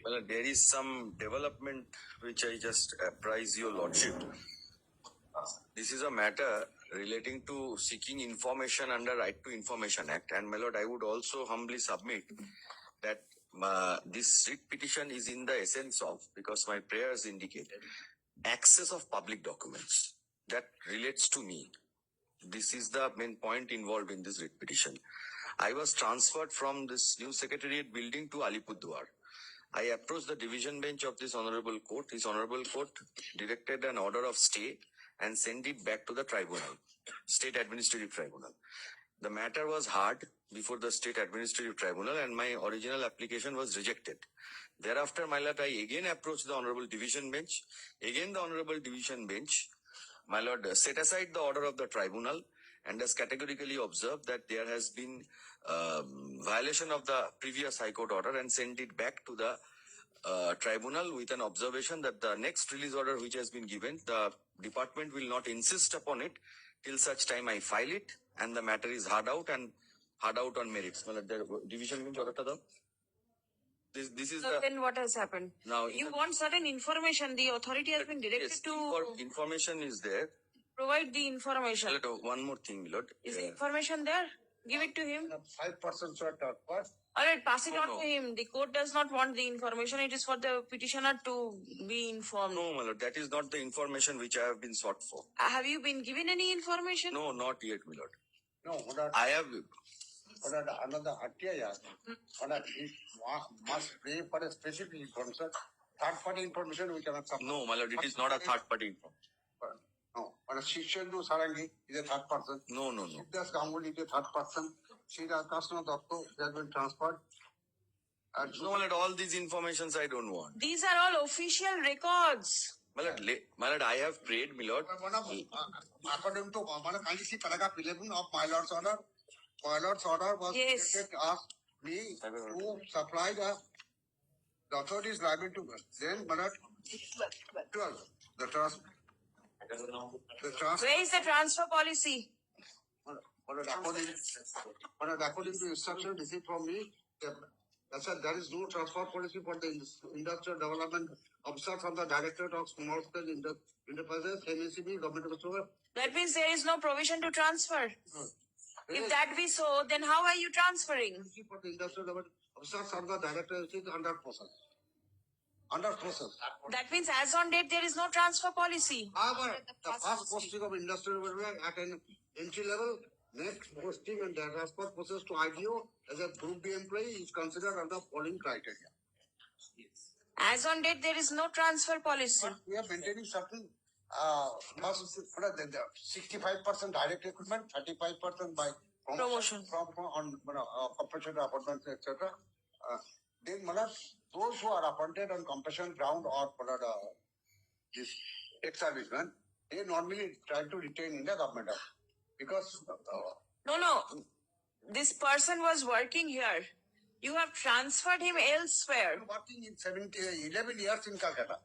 Well, there is some development which I just apprise your lordship. This is a matter relating to seeking information under Right to Information Act. And my lord, I would also humbly submit that this writ petition is in the essence of, because my prayers indicate, access of public documents that relates to me. This is the main point involved in this writ petition. I was transferred from this new secretariat building to Alipurduar. I approached the division bench of this honorable court. This honorable court directed an order of stay and sent it back to the tribunal, state administrative tribunal. The matter was heard before the state administrative tribunal and my original application was rejected. Thereafter, my lord, I again approached the honorable division bench. Again, the honorable division bench, my lord, set aside the order of the tribunal and has categorically observed that there has been violation of the previous high court order and sent it back to the tribunal with an observation that the next release order which has been given, the department will not insist upon it till such time I file it and the matter is heard out and heard out on merits. My lord, the division bench order ta this is So the then what has happened? now You want certain information. The authority has been directed yes, to information is there. provide the information. My lord, one more thing, my lord. Is the information there? Give it to him. 5% short of what? All right, pass it on No. to him. The court does not want the information. It is for the petitioner to be informed. No, my lord, that is not the information which I have been sought for. Have you been given any information? No, not yet, my lord. No, what I have. another Hatia, he must pay for a specific information. Third party information we cannot supply. No, my lord, it is not a third party information. No, but Shishendu Sarangi is a third person. No. Siddhas Ganguly is a third person. Sridhar Krishna Datto has been transferred. And No, my lord, all these informations I don't want. These are all official records. My lord, I have prayed, my lord. According to paragraph 11 of my lord's order was Yes. directed asked me to supply the authority is liable to then 12 the trust Where is the transfer policy? according to instruction received from me that's why there is no transfer policy for the industrial development officer from the directorate of small scale enterprises MSCB government of That means there is no provision to transfer. If that be so, then how are you transferring? for the industrial development officers from the directorate is under process. Under process. That means as on date, there is no transfer policy. However, the first posting of industrial development at an entry level, next posting and the transfer process to IDO as a group B employee is considered under following criteria. As on date, there is no transfer policy. But we are maintaining certain 65% direct recruitment, 35% by Promotion. from on compulsory appointments, etc. Then those who are appointed on compulsion ground or this ex-servicemen, they normally try to retain in the government because No. This person was working here. You have transferred him elsewhere. working in 11 years in Calcutta.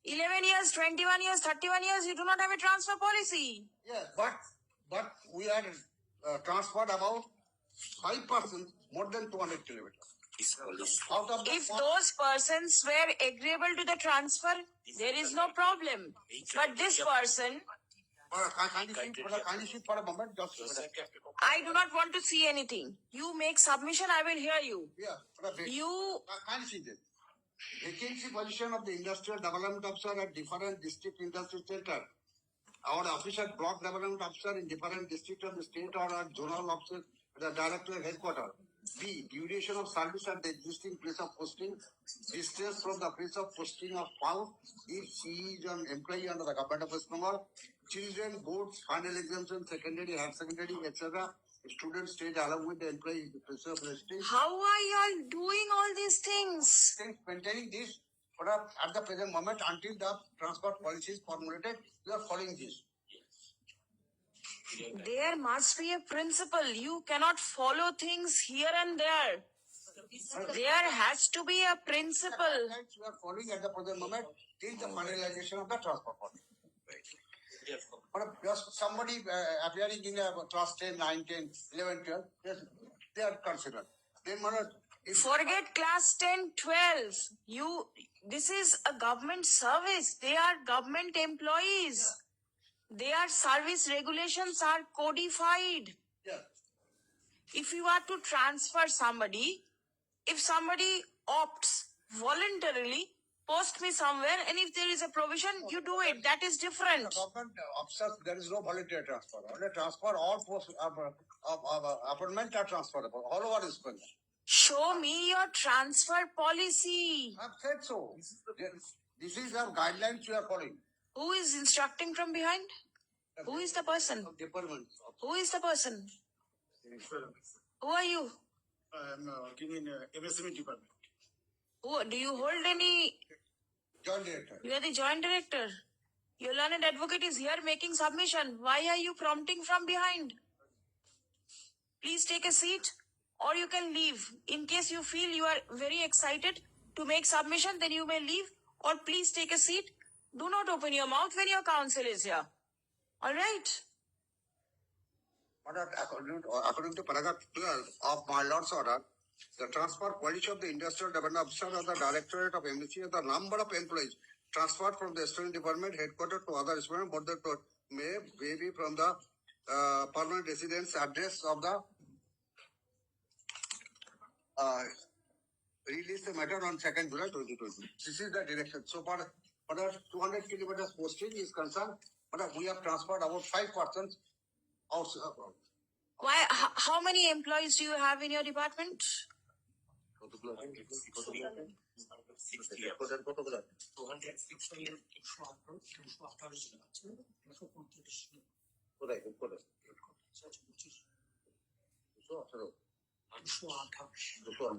11 years, 21 years, 31 years, you do not have a transfer policy. Yes, but we are transferred about 5% more than 200 kilometers. Out of If those persons were agreeable to the transfer, there is no problem. But this person, kindly sit for a moment. Just I do not want to see anything. You make submission, I will hear you. You, kindly sit there. Vacancy position of the industrial development officer at different district industrial center. Our official block development officer in different district of the state or our zonal officer at the director headquarters. B. Duration of service at the existing place of posting. Distance from the place of posting of spouse if she is an employee under the government of West Bengal. Children, boards, final exemption, secondary, higher secondary, etc. Students stayed along with the employee the place of resting. how are you all doing all these things? Maintaining this at the present moment until the transport policy is formulated, we are following this. There must be a principle. You cannot follow things here and there. There has to be a principle. We are following at the present moment till the finalization of the transport policy. Just somebody appearing in a class 10, 9, 10, 11, 12, yes, they are considered. Then Forget class 10, 12. This is a government service. They are government employees. Their service regulations are codified. Yeah. If you are to transfer somebody, if somebody opts voluntarily, post me somewhere, and if there is a provision, you do it. That is different. Government officers, there is no voluntary transfer. Only transfer, all post appointment are transferable all over this country. Show me your transfer policy. I've said so. This is our guidelines we are following. Who is instructing from behind? Who is the person? Department. Who is the person? Who are you? I'm working in MSME department. Do you hold any? Joint director. You are the joint director. Your learned advocate is here making submission. Why are you prompting from behind? Please take a seat, or you can leave. In case you feel you are very excited to make submission, then you may leave, or please take a seat. Do not open your mouth when your counsel is here. All right? But according to paragraph 12 of my Lord's order, the transfer policy of the industrial development officer or the directorate of MSC and the number of employees transferred from the student department headquarters to other student, but the may vary from the permanent residence address of the release the matter on 2nd July 2020. This is the direction. So for the 200 kilometers posting is concerned, but we have transferred about 5 persons out. Why? How many employees do you have in your department?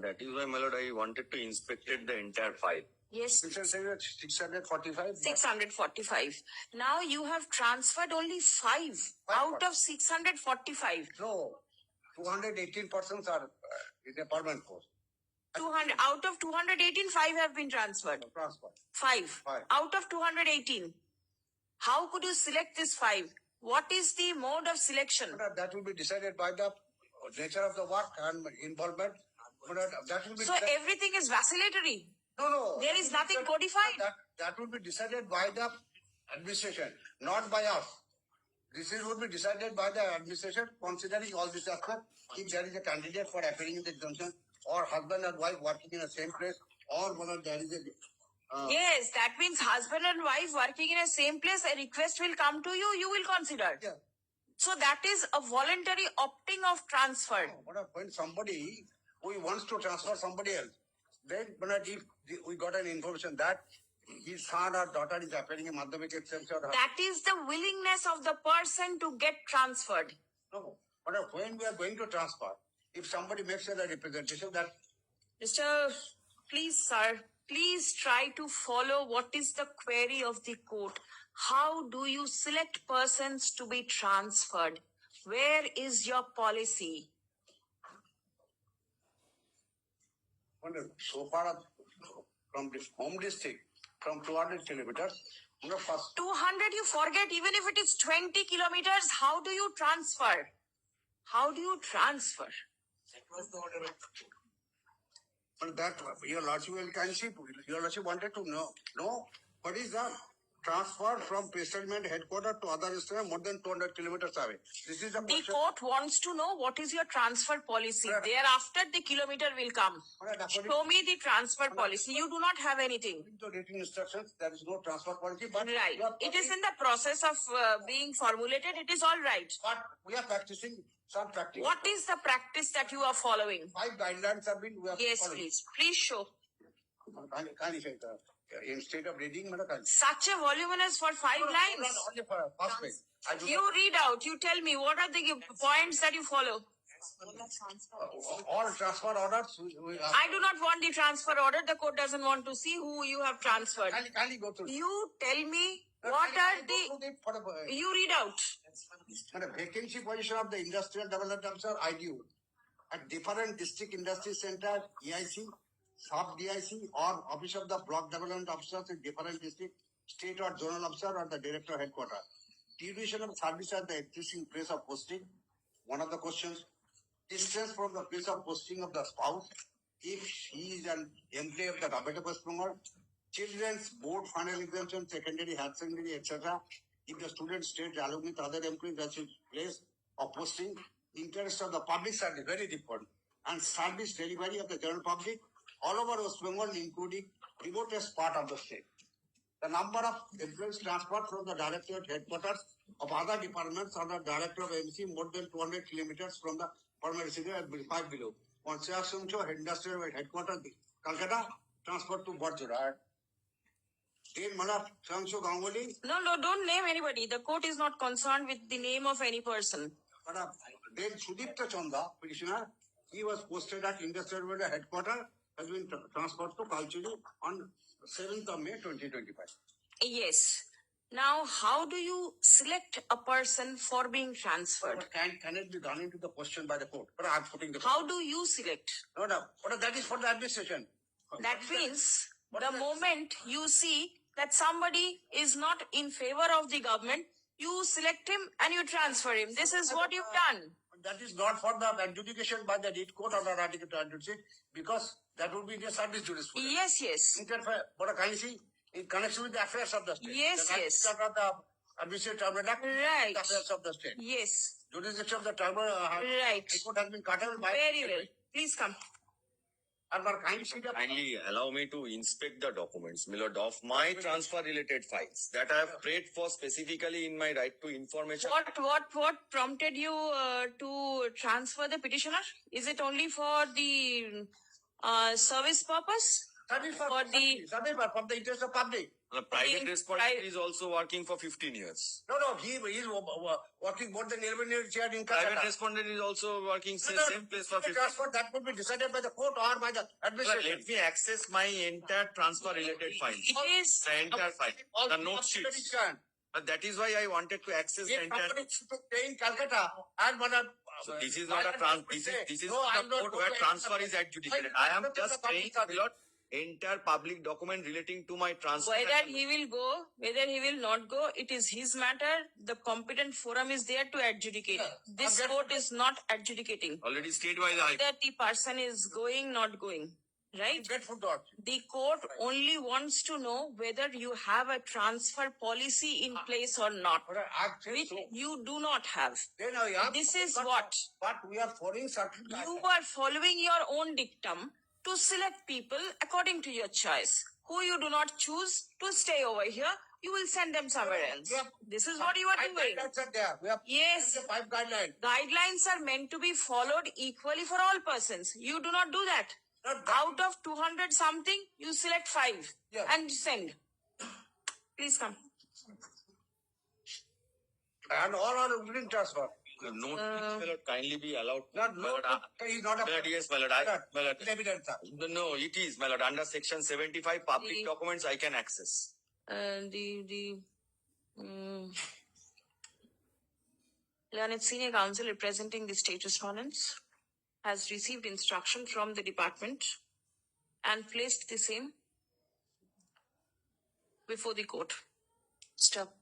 That is why, my lord, I wanted to inspect the entire file. Yes. 645. 645. Now you have transferred only 5 out of 645. No, 218 persons are in a permanent post. 200 out of 218, 5 have been transferred. Transfer. 5 out of 218. How could you select this 5? What is the mode of selection? That will be decided by the nature of the work and involvement. That will be So everything is vacillatory. no. There is nothing codified. That will be decided by the administration, not by us. This will be decided by the administration, considering all these aspects. If there is a candidate for appearing in the exemption, or husband and wife working in the same place, or whether there is a Yes, that means husband and wife working in the same place, a request will come to you, you will consider. yeah. So that is a voluntary opting of transfer. When somebody who wants to transfer somebody else, then if we got an information that his son or daughter is appearing in Madhyamik exemption, That is the willingness of the person to get transferred. no. But when we are going to transfer, if somebody makes a representation that Mr. Please, sir, please try to follow what is the query of the court. How do you select persons to be transferred? Where is your policy? so far from this home district, from 200 kilometers, first 200 you forget, even if it is 20 kilometers, how do you transfer? How do you transfer? but that your lordship will kindly, your lordship wanted to know what is the transfer from pre-settlement headquarters to other restaurant more than 200 kilometers away. This is the The question. court wants to know what is your transfer policy. Right. Thereafter, the kilometer will come. Right, according Show me the transfer policy. You do not have anything. to written instructions, there is no transfer policy, but Right. we are It is in the process of being formulated. It is all right. but we are practicing some practice. What is the practice that you are following? 5 guidelines have been we are Yes, following. please. Please show. Kindly say, instead of reading, Such a voluminous for 5 lines. only for first page. I do You read out. You tell me what are the points that you follow. all transfer orders. We I do not want the transfer order. The court doesn't want to see who you have transferred. kindly go through. You tell me what are the... You read out. Vacancy position of the industrial development officer IDU at different district industry center, EIC, sub DIC, or office of the block development officers in different district, state or zonal officer or the director headquarters. Duration of service at the existing place of posting. One of the questions. Distance from the place of posting of the spouse. if he is an employee of the government of West Bengal, children's board final exemption, secondary, higher secondary, etc. If the student state along with other employees that should place of posting, interest of the public service, very important, and service delivery of the general public all over West Bengal, including remotest part of the state. The number of employees transferred from the directorate headquarters of other departments under director of MC more than 200 kilometers from the permanent city at 5 below. On Seasumcho industrial headquarters, Calcutta, transferred to Borjora. In Malaf, Samshu Ganguly, No, don't name anybody. The court is not concerned with the name of any person. then Sudipta Chanda, petitioner, he was posted at industrial headquarters, has been transferred to Kalchuri on 7th of May 2025. Yes. Now, how do you select a person for being transferred? But can it be done into the question by the court? But I'm putting the How do you select? No, but that is for the administration. That means the moment you see that somebody is not in favor of the government, you select him and you transfer him. This is what you've done. That is not for the adjudication by the lead court or the article to adjudicate, because that would be the service jurisprudence. Yes. But can you see, in connection with the affairs of the state. Yes, the yes. The administrative tribunal act, Right. the affairs of the state. Yes. Jurisdiction of the tribunal Right. High Court has been curtailed by. Very well. Please come. And but can you see the Kindly allow me to inspect the documents, my lord, of my transfer related files that I have prayed for specifically in my right to information. What prompted you to transfer the petitioner? Is it only for the service purpose? service for For the- from the interest of public? The private In- responsibility is also working for 15 years. No, he is working more than 11 years here in Private Calcutta. respondent is also working No, same place for 15 years. transfer that could be decided by the court or by the Sir, administration. let me access my entire transfer related files. It is The entire file, All the note sheets. petition. That is why I wanted to access the If entire. somebody should stay in Calcutta and So this is not a this is No, not I'm a not court where going- transfer is adjudicated. I am accepted just the saying, public my lord, entire public document relating to my transfer. whether he will go, whether he will not go, it is his matter. The competent forum is there to adjudicate. Yeah. This I'm court is not adjudicating Already stated by the High Court. whether the person is going, not going. Right? Get food dot. The court only wants to know whether you have a transfer policy in place or not, which you do not have. Then I have. This is what? But we are following certain. You are following your own dictum to select people according to your choice. Who you do not choose to stay over here, you will send them somewhere else. This is what you are doing. Guidelines are there. We have Yes. the 5 guidelines. Guidelines are meant to be followed equally for all persons. You do not do that. Not that- Out of 200 something, you select 5 Yeah. and send. Please come. And all are willing transfer. The note, my lord, kindly be allowed. Not My no, lord, he's not a. my lord, yes, my lord, my lord. Evidence, sir. No, it is, my lord. Under section 75, public The- documents I can access. Learned Senior Counsel representing the state respondents has received instruction from the department and placed the same before the court. Stop.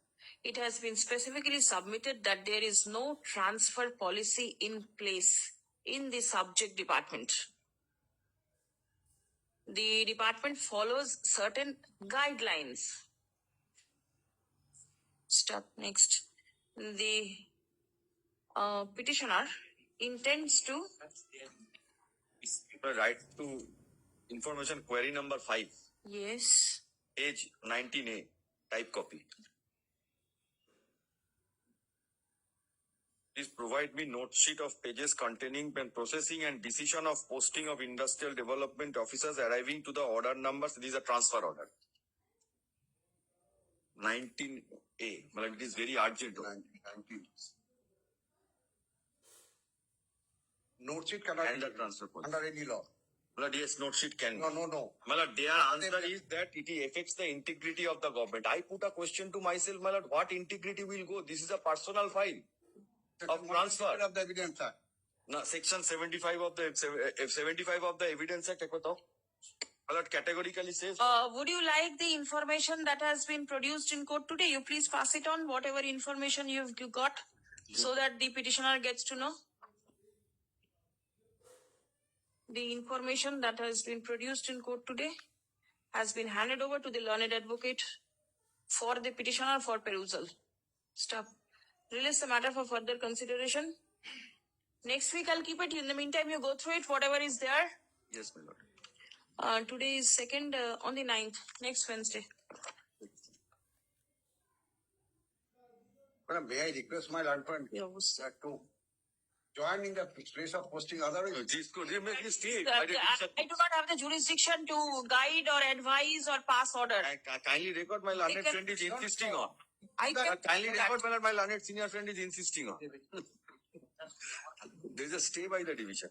It has been specifically submitted that there is no transfer policy in place in the subject department. The department follows certain guidelines. Stop. Next. The petitioner intends to The right to information query number 5, yes. page 19A, type copy. Please provide me note sheet of pages containing and processing and decision of posting of industrial development officers arriving to the order numbers. These are transfer order. 19A. Well, it is very urgent. 19. Note sheet cannot And be the transfer policy. under any law. Well, yes, note sheet can. No. My lord, their answer is that it affects the integrity of the government. I put a question to myself, my lord, what integrity will go? This is a personal file of transfer. Of the evidence, sir. Now, section 75 of the 75 of the Evidence Act, my lord, categorically says. Would you like the information that has been produced in court today? You please pass it on, whatever information you got, so that the petitioner gets to know. The information that has been produced in court today has been handed over to the learned advocate for the petitioner for perusal. Stop. Release the matter for further consideration. Next week I'll keep it. In the meantime, you go through it, whatever is there. Yes, my lord. Today is second, on the 9th, next Wednesday. Madam, may I request my learned friend Yeah, was- that to join in the place of posting otherwise? This could make this state. I do not have the jurisdiction to guide or advise or pass order. I kindly record my learned can- friend is insisting on. I can Kindly do that. record my learned senior friend is insisting on. There is a stay by the division.